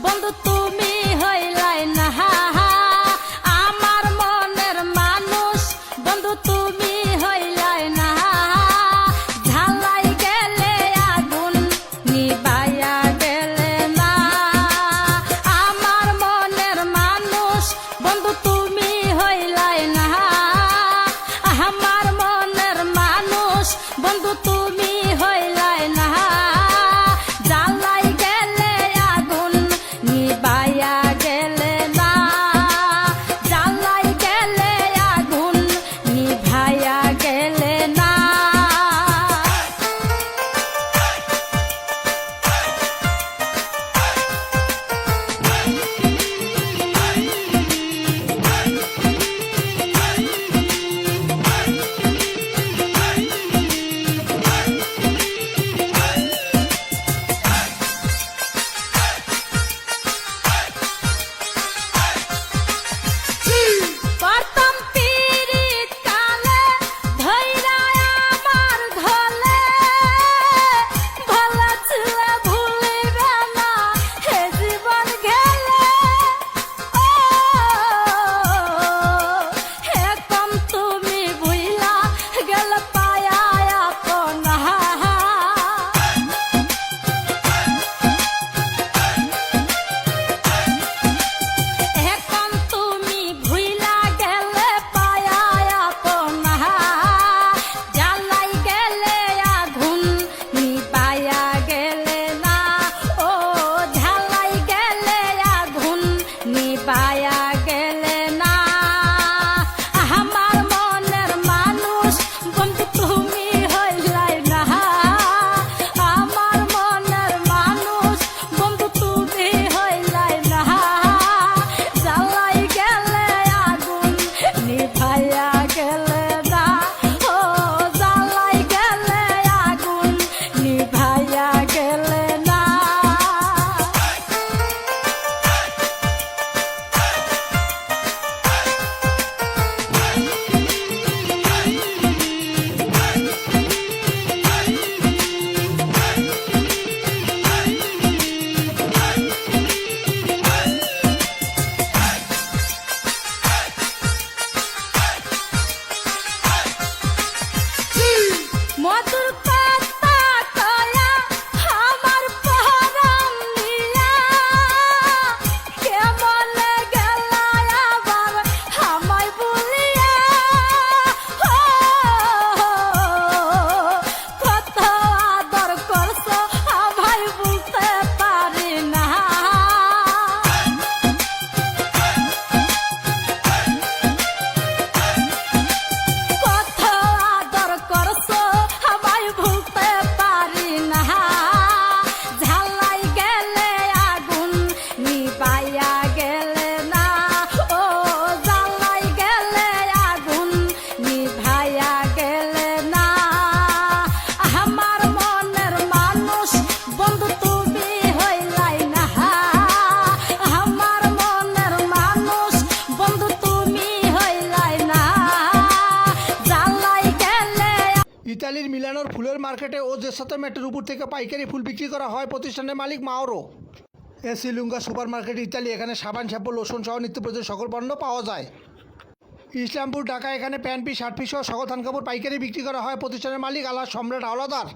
বন্ধু তুমি হইলাই না আমার মনের মানুষ, বন্ধু তুমি হইলাই না। ঝালাই গেলে আগুন নিবাইয়া গেলে না আমার মনের মানুষ, বন্ধু তুমি হইলাই না আমার মনের মানুষ, বন্ধু তুমি হইলাই না। জ্বালাই গেলে আগুন নিবাইয়া গেলে না, জ্বালাই গেলে আগুন নিভাইয়া গেলে না। করতাম পীড়িত কালে ধইরা আমার ঘলে, ভালো ছিল ভুলিবে না হে জীবন গেলে। ও এখন তুমি ভুইলা গেল পায়া আপনা, এখন তুমি ভুইলা গেলে পায়া আপনা। জ্বালাই গেলে আগুন নিবাইয়া গেলে না, ও ঝালাই গেলে আগুন নিবাইয়া গেলে না আমার মনের মানুষ, বন্ধু তুমি হইলাই না আমার মনের মানুষ, বন্ধু তুমি হইলাই না। জ্বালাই গেলে আগুন নিভাইয়া গেলে না, ও জ্বালাই গেলে আগুন নিভাইয়া গেলে না। মধুর কথা কয়া আমার পরাণ নিয়া, কেমনে গেলা আবার আমায় বলিয়া। কত আদর করছো আমায় বলতে পারি না, কত আদর করছো আমায় ভুলতে পারি না। ঝালাই গেলে আগুন নিবাইয়া গেলে না, ও জ্বালাই গেলে আগুন নিভাইয়া গেলে না আমার মনের মানুষ, বন্ধু তুমি হইলাই না আমার মনের মানুষ, বন্ধু তুমি হইলাই না। জ্বালাই গেলে ইতালির মিলানোর ফুলের মার্কেটে ও জেসাতো মেটের উপর থেকে পাইকারি ফুল বিক্রি করা হয় প্রতিষ্ঠানের মালিক Mauro. Esselunga super market Italy, এখানে সাবান শ্যাম্পু লোশন সহ নিত্য প্রয়োজনীয় সকল পণ্য পাওয়া যায়। ইসলামপুর ঢাকা, এখানে প্যান্ট পিস শার্ট পিস সহ সকল থান কাপড় পাইকারি বিক্রি করা হয় প্রতিষ্ঠানের মালিক আল্লাহ সম্রাট হাওলাদার।